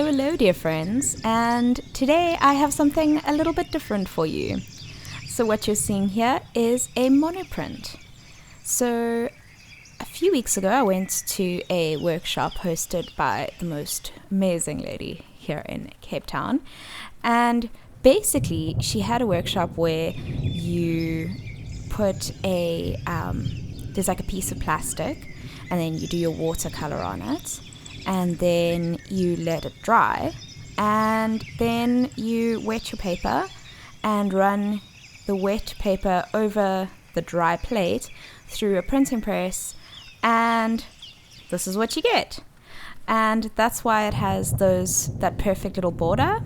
Hello, dear friends, and today I have something a little bit different for you. So what you're seeing here is a monoprint. So a few weeks ago I went to a workshop hosted by the most amazing lady here in Cape Town, and basically she had a workshop where you put there's like a piece of plastic and then you do your watercolor on it, and then you let it dry, and then you wet your paper and run the wet paper over the dry plate through a printing press, and this is what you get. And that's why it has that perfect little border.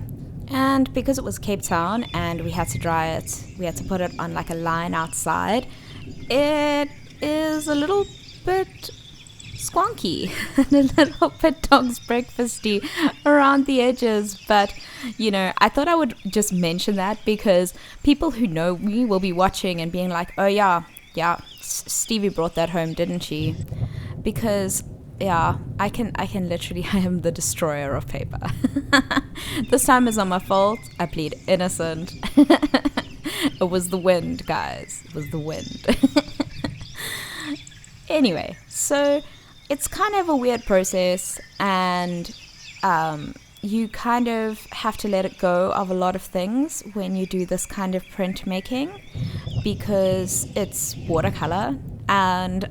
And because it was Cape Town and we had to dry it, we had to put it on like a line outside, it is a little bit squonky and a little bit dog's breakfasty around the edges. But I thought I would just mention that because people who know me will be watching and being like, oh yeah, Stevie brought that home, didn't she? Because I can literally, I am the destroyer of paper. This time is not my fault. I plead innocent. It was the wind, guys. It was the wind. Anyway, so it's kind of a weird process, and you kind of have to let it go of a lot of things when you do this kind of printmaking, because it's watercolor, and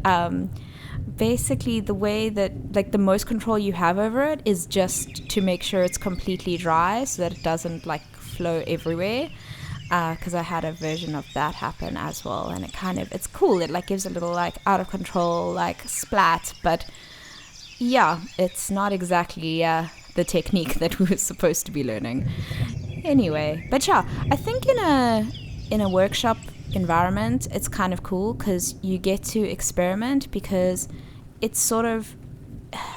basically the way that, like, the most control you have over it is just to make sure it's completely dry so that it doesn't like flow everywhere, because I had a version of that happen as well, and it's cool. It like gives a little like out of control like splat, but it's not exactly the technique that we were supposed to be learning anyway. But I think in a workshop environment it's kind of cool because you get to experiment, because it's sort of,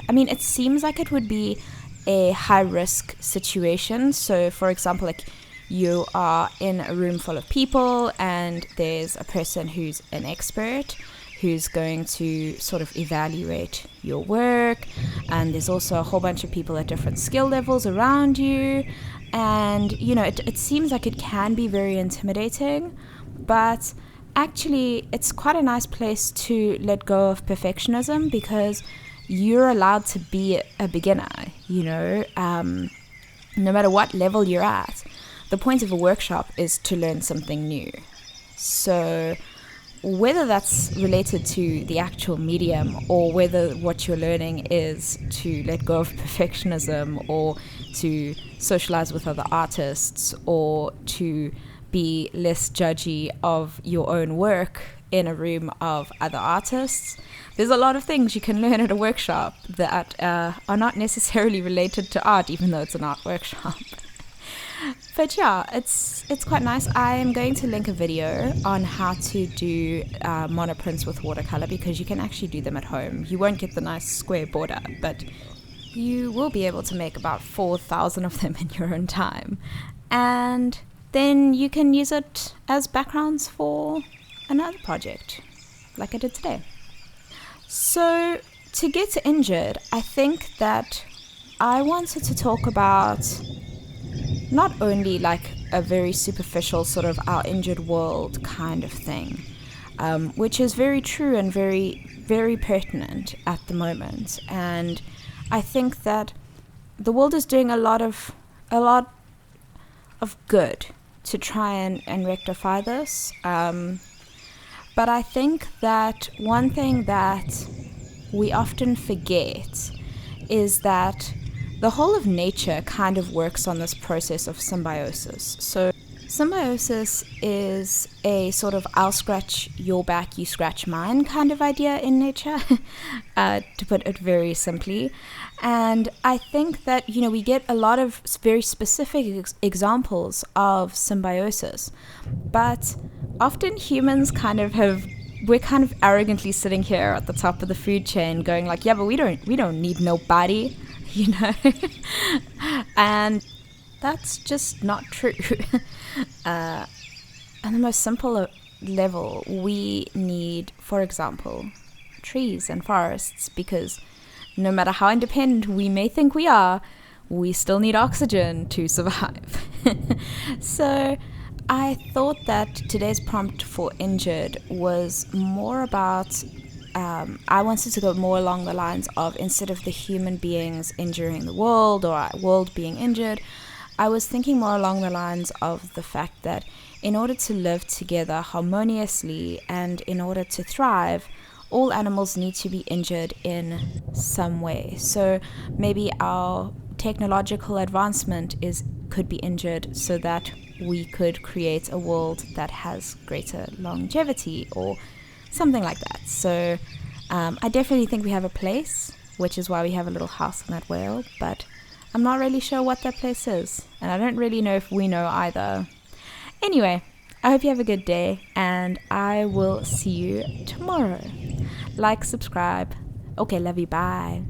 it seems like it would be a high risk situation. So for example, like, you are in a room full of people and there's a person who's an expert who's going to sort of evaluate your work, and there's also a whole bunch of people at different skill levels around you, and it seems like it can be very intimidating, but actually it's quite a nice place to let go of perfectionism, because you're allowed to be a beginner, no matter what level you're at. The point of a workshop is to learn something new. So whether that's related to the actual medium, or whether what you're learning is to let go of perfectionism, or to socialize with other artists, or to be less judgy of your own work in a room of other artists, there's a lot of things you can learn at a workshop that are not necessarily related to art, even though it's an art workshop. But it's quite nice. I am going to link a video on how to do monoprints with watercolor, because you can actually do them at home. You won't get the nice square border, but you will be able to make about 4,000 of them in your own time. And then you can use it as backgrounds for another project, like I did today. So to get to injured, I think that I wanted to talk about not only like a very superficial sort of our injured world kind of thing, which is very true and very, very pertinent at the moment. And I think that the world is doing a lot of good to try and rectify this. But I think that one thing that we often forget is that the whole of nature kind of works on this process of symbiosis. So symbiosis is a sort of I'll scratch your back, you scratch mine kind of idea in nature, to put it very simply. And I think that, we get a lot of very specific examples of symbiosis, but often humans we're kind of arrogantly sitting here at the top of the food chain going like, but we don't need nobody. And that's just not true. On the most simple level, we need, for example, trees and forests, because no matter how independent we may think we are, we still need oxygen to survive. So I thought that today's prompt for injured was more about, I wanted to go more along the lines of, instead of the human beings injuring the world or our world being injured, I was thinking more along the lines of the fact that in order to live together harmoniously and in order to thrive, all animals need to be injured in some way. So maybe our technological advancement could be injured so that we could create a world that has greater longevity or something like that. So I definitely think we have a place, which is why we have a little house on that whale, but I'm not really sure what that place is, and I don't really know if we know either. Anyway, I hope you have a good day, and I will see you tomorrow. Like, subscribe. Okay, love you, bye.